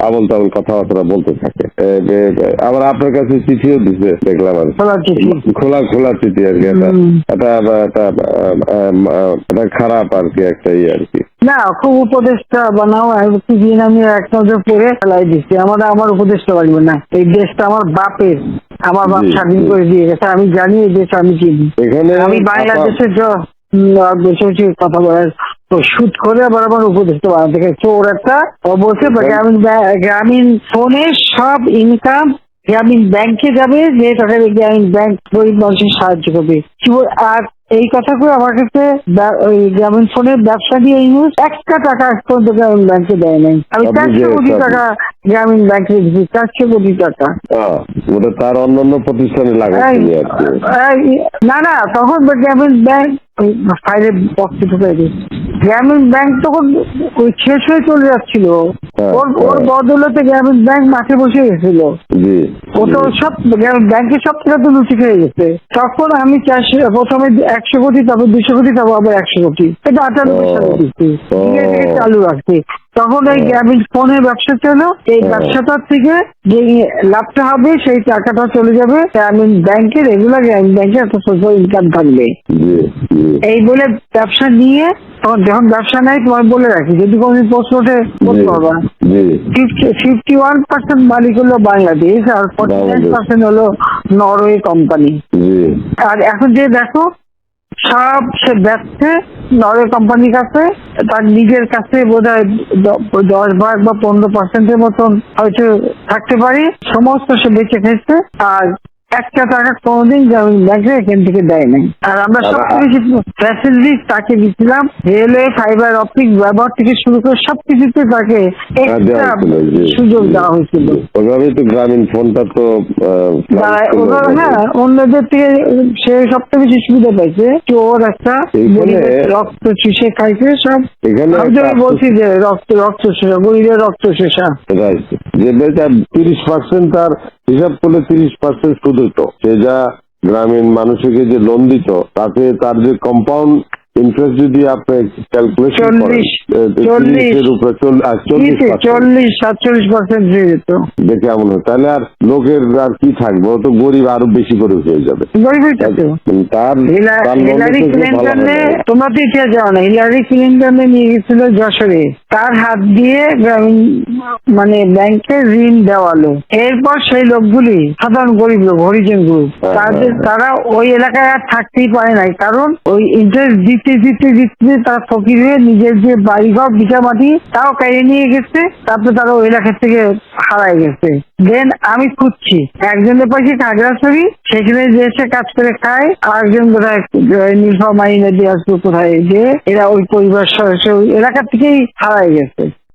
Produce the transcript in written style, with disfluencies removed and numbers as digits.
আবল তাবল কথাবার্তা বলতে থাকে। আবার আপনার কাছে চিঠিও দিচ্ছে দেখলাম আর খোলা খোলা চিঠি আর কি। এটা খারাপ আর কি, একটা আর কি। না, খুব উপদেশটা বানাও দিন আমি এক নজর পড়ে ফেলাই দিচ্ছি। আমার উপদেশটা বাড়বে না, এই দেশটা আমার বাপের, আমার বাপ স্বাধীন করে দিয়ে গেছে। আমি জানি এই দেশ আমি চিনি। আমি বাংলাদেশের বসে বসে কথা বলার শুট করে আবার আমার উপদেশটা বানাতে গেছে ওর একটা। ও বলছে গ্রামীণ ফোনে সব ইনকাম গ্রামীণ ব্যাংকে যাবে, যে টাকা গ্রামীণ ব্যাংক গরিব মানুষের সাহায্য করবে। আর এই কথা করে আমার কাছে ওই গ্রামীণ ফোনের ব্যবসা দিয়ে ইউজ একটা টাকা পর্যন্ত গ্রামীণ ব্যাংকে দেয় নাই। আমি 400 কোটি টাকা গ্রামীণ ব্যাংকে দিচ্ছি, 400 কোটি টাকা। ওটা তার অন্যান্য প্রতিষ্ঠানে লাগাচ্ছি আর কি। না, তখন গ্রামীণ ব্যাংক ফাইলে বক্সে ঢুকাই দিই। গ্রামীণ ব্যাংক তখন ওই শেষ হয়ে চলে যাচ্ছিল, ওর বদলতে গ্রামীণ ব্যাংক মাঠে বসে গেছিল। ও তো সব ব্যাংকের সব টাকা তো লুচি খেয়ে গেছে। তখন আমি প্রথমে 100 কোটি, তারপর 200 কোটি, তারপর আবার 100 কোটি, এটা 98 সালে দিচ্ছি, চালু রাখছি। তখন এই গ্রামীণ ফোনের ব্যবসা ছিল। এই ব্যবসাটার থেকে যে লাভটা হবে সেই টাকাটা চলে যাবে গ্রামীণ ব্যাংকে, রেগুলার গ্রামীণ ব্যাংকে একটা সোশ্যাল ইনকাম থাকবে। এই বলে ব্যবসা নিয়ে তখন যখন ব্যবসা নাই, তোমার বলে রাখি, যদি কোনদিন প্রশ্ন ওঠে বলতে পারবা, 51% মালিক হলো বাংলাদেশ আর 49% হলো নরওয়ে কোম্পানি। আর এখন যে দেখো সব সে ব্যবসা নরওয়ে কোম্পানির কাছে, তার নিজের কাছে বোধহয় 10 ভাগ বা 15% মতন হয়তো থাকতে পারে, সমস্ত সে বেঁচে খেয়েছে। আর একটা টাকা কোনোদিন গ্রামীণ ব্যাংকে এখান থেকে দেয় নাই। আর আমরা সবচেয়ে বেশি ফ্যাসিলিটি তাকে দিচ্ছিলাম, রেলওয়ে, ফাইবার অপটিক ব্যবহার থেকে শুরু করে সবকিছুতে তাকে সুযোগ দেওয়া হয়েছিল। ওইভাবে তো গ্রামীণ ফোনটা তো অন্যদের থেকে সে সবচেয়ে বেশি সুবিধা পাইছে। ওর একটা রক্ত চুষে খাইছে সব। আমি বলছি যে রক্ত শেষা, গরিবের রক্ত শেষা। 30% তার হিসাব করলে 30% সুদ হতো। সে যা গ্রামীণ মানুষকে যে লোন দিত, তাতে তার যে কম্পাউন্ড ইন্টারেস্ট যদি আপনি ক্যালকুলেশন করেন, 40-47% হয়ে যেত। দেখে এমন হয়, তাহলে আর লোকের আর কি থাকবে, ও তো গরিব আরো বেশি করে হয়ে যাবে। তোমরা তো ইতিহাস জানো না, হিলারি ক্লিন্টনে নিয়ে গেছিল যশোরে, তার হাত দিয়ে গ্রামীণ ব্যাংকে ঋণ দেওয়ালো। এরপর সেই লোকগুলি সাধারণ গরিব লোক, হরিজন গ্রুপ, তারা ওই এলাকায় আর থাকতেই পারে নাই, কারণ ওই ইন্টারেস্ট দিতে তারা ফকির হয়ে নিজের যে বাড়িঘর ভিটা মাটি তাও কেড়ে নিয়ে গেছে। তারপরে তারা ওই এলাকা থেকে হারাই গেছে। দেন আমি খুঁজছি, একজনের পাশে খাগড়াছড়ি, সেখানে যে এসে কাজ করে খায়, আর একজন বোধহয় নীলফামারী নদী আসবে কোথায়, যে এরা ওই পরিবার সদস্য ওই এলাকা থেকেই হারাই গেছে।